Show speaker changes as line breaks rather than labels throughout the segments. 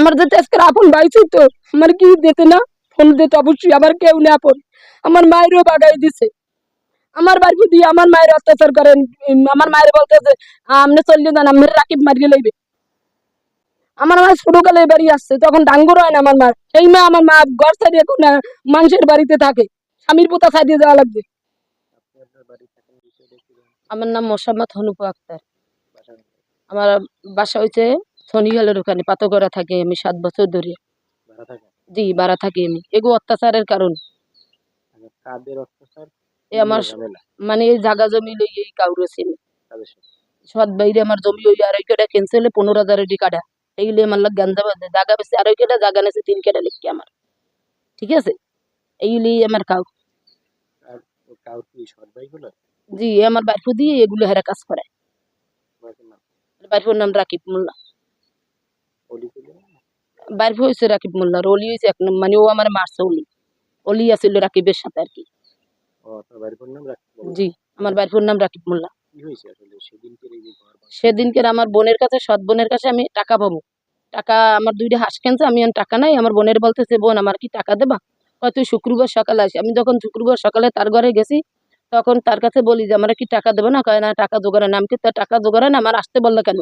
আমার যেতে আজকে আপন বাইছি তো আমার কি দিতে না ফোন দিতে অবশ্যই আমার কেউ না আপন আমার মায়েরও বাগাই দিছে আমার বাড়ি দিয়ে আমার মায়ের অত্যাচার করেন আমার মায়ের বলতেছে আপনি চললে যান আমার রাকিব মারিয়ে লইবে আমার মা ছোটকালে বাড়ি আসছে তখন ডাঙ্গর হয় না আমার মা সেই মা আমার মা ঘর ছাড়িয়ে এখন মানুষের বাড়িতে থাকে স্বামীর পোতা ছাড়িয়ে যাওয়া লাগবে। আমার নাম মোসাম্মদ হনুপা আক্তার। আমার বাসা হইছে শনিগালের ওখানে পাতগড়া থাকি আমি 7 বছর ধরে। জি ভাড়া থাকি আমি এগো অত্যাচারের কারণ এ আমার মানে এই জায়গা জমি লই এই কাউরে চিনি সৎ বাইরে আমার জমি ওই আর ওই কেটা ক্যান্সেলে 15,000 কাটা এইগুলি আমার লাগ গান্দা বাজে জায়গা বেশি আর ওই কেটা জায়গা নেছে 3 কেটা লিখি আমার ঠিক আছে এইগুলি আমার কাউ জি আমার বাইফু দিয়ে এগুলো হেরা কাজ করে বাইফুর নাম রাকিব মোল্লা বাইফু হয়েছে রাকিব মোল্লা অলি হয়েছে এক মানে ও আমার মারছে অলি আছিল রাকিবের সাথে আর কি জি আমার বাইফুর নাম রাকিব মোল্লা। সেদিনকের আমার বোনের কাছে সৎ বোনের কাছে আমি টাকা পাবো টাকা আমার 2টা হাঁস কিনছে আমি টাকা নাই আমার বোনের বলতেছে বোন আমার কি টাকা দেবা হয়তো শুক্রবার সকালে আসি আমি যখন শুক্রবার সকালে তার ঘরে গেছি তখন তার কাছে বলি যে আমরা কি টাকা দেবো না কয় না টাকা জোগাড়ে নাম কি তার টাকা জোগাড়ে না আমার আসতে বললো কেন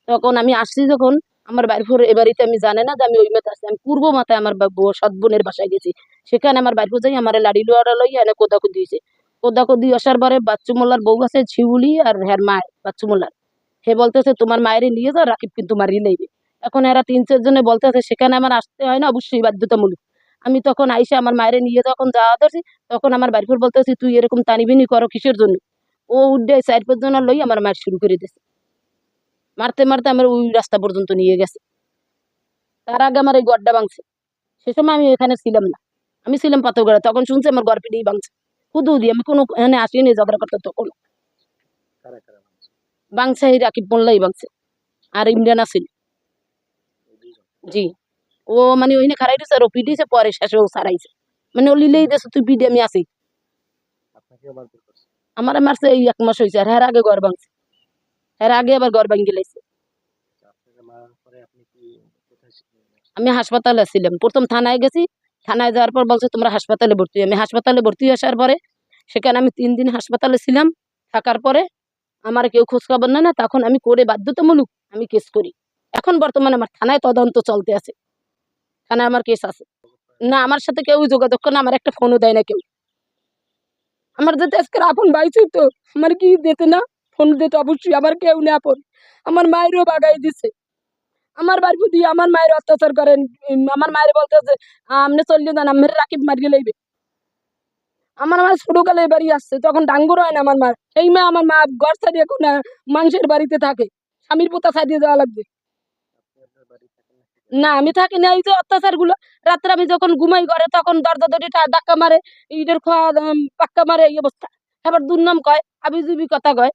তখন আমি আসছি যখন আমার বাড়িপুর এ বাড়িতে আমি জানে না যে আমি ওই মেতে আসছি আমি পূর্ব মাথায় আমার সৎ বোনের বাসায় গেছি সেখানে আমার বাড়িপুর যাই আমার লাড়ি লোয়াটা লই এনে কোদাকু দিয়েছে কোদাকু দিয়ে আসার পরে বাচ্চু মোল্লার বউ আছে ঝিউলি আর হ্যার মায়ের বাচ্চু মোল্লার হে বলতেছে তোমার মায়েরই নিয়ে যাও রাকিব কিন্তু মারিয়ে লইবে এখন এরা 3-4 জনে বলতেছে সেখানে আমার আসতে হয় না অবশ্যই বাধ্যতামূলক আমি তখন আইসা আমার মায়ের নিয়ে যখন যাওয়া ধরছি তখন আমার বাড়িপুর বলতেছি তুই এরকম টানিবিনি করো কিসের জন্য ও উঠে 4-5 জন লই আমার মায়ের শুরু করে দিয়েছে মারতে মারতে আমার ওই রাস্তা পর্যন্ত নিয়ে গেছে তার আগে আমার এই গড়টা ভাঙছে সে সময় আমি এখানে ছিলাম না আমি ছিলাম পাথরগড়া তখন শুনছি আমার গড় পিঠেই ভাঙছে কুদু দিয়ে আমি কোনো এখানে আসিনি ঝগড়া করতে তখন ভাঙছে এই রাকিব মোল্লাই ভাঙছে আর ইমরান আসিল জি ও মানে ওইখানে খারাই দিছে আর ও পিটিছে পরে শেষে ও সারাইছে মানে ও লিলেই দেছে তুই পিঠে আমি আসি আমার মারছে এই 1 মাস হয়েছে আর হ্যার আগে ঘর ভাঙছে এর আগে আবার ঘর ভাঙি গেলাইছে আমি হাসপাতালে ছিলাম প্রথম থানায় গেছি থানায় যাওয়ার পর বলছে তোমরা হাসপাতালে ভর্তি আমি হাসপাতালে ভর্তি আসার পরে সেখানে আমি 3 দিন হাসপাতালে ছিলাম থাকার পরে আমার কেউ খোঁজ খবর নেয় না তখন আমি করে বাধ্যতামূলক আমি কেস করি এখন বর্তমানে আমার থানায় তদন্ত চলতে আছে থানায় আমার কেস আছে না আমার সাথে কেউ যোগাযোগ করে না আমার একটা ফোনও দেয় না কেউ আমার যেতে আজকে আপন বাইছি তো আমার কি দিতে না ফোন দিতে অবশ্যই আমার কেউ না আপন আমার মায়েরও বাগাই দিছে আমার বাড়ি দিয়ে আমার মায়ের অত্যাচার করেন আমার মায়ের বলতেছে আপনি চললে যান আমার রাকিব মারিয়ে লইবে আমার মা ছোটকালে বাড়ি আসছে তখন ডাঙ্গর হয় না আমার মা সেই মা আমার মা ঘর ছাড়িয়ে এখন মানুষের বাড়িতে থাকে স্বামীর পোতা ছাড়িয়ে যাওয়া লাগবে না আমি থাকি না এই যে অত্যাচার গুলো রাত্রে আমি যখন ঘুমাই ঘরে তখন দরজা দড়ি ধাক্কা মারে ইটের খোয়া পাক্কা মারে এই অবস্থা এবার দুর্নাম কয় আবিজুবি কথা কয়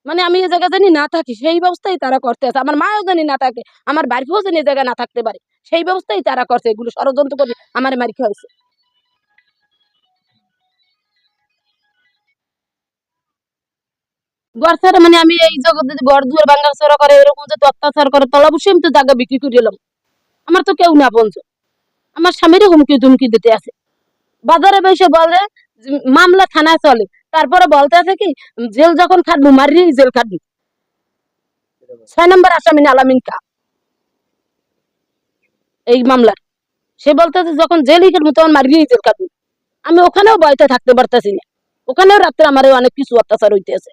মানে আমি এই জায়গা জানি না থাকি সেই ব্যবস্থাই তারা করতে আছে আমার মাও জানি না থাকে আমার বাড়িও জানি এই জায়গায় না থাকতে পারে সেই ব্যবস্থাই তারা করছে এগুলো ষড়যন্ত্র করে আমার মারি খাওয়াইছে ঘর ছাড়া মানে আমি এই জগতে ঘর দুয়ার ভাঙা চড়া করে এরকম যে অত্যাচার করে তলা বসে আমি তো জায়গা বিক্রি করে এলাম আমার তো কেউ না পৌঁছ আমার স্বামীরও হুমকি ধুমকি দিতে আছে বাজারে বসে বলে যে মামলা থানায় চলে তারপরে বলতে আছে কি জেল যখন খাটবো মারিয়ে জেল খাটবো 6 নম্বর আসামি আলামিন কা এই মামলার সে বলতেছে যখন জেলই খাটবো তখন মারিয়ে জেল খাটবো আমি ওখানেও ভয়তে থাকতে পারতেছি না ওখানেও রাত্রে আমার অনেক কিছু অত্যাচার হইতেছে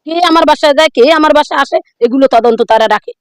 কে আমার বাসায় যায় কে আমার বাসায় আসে এগুলো তদন্ত তারা রাখে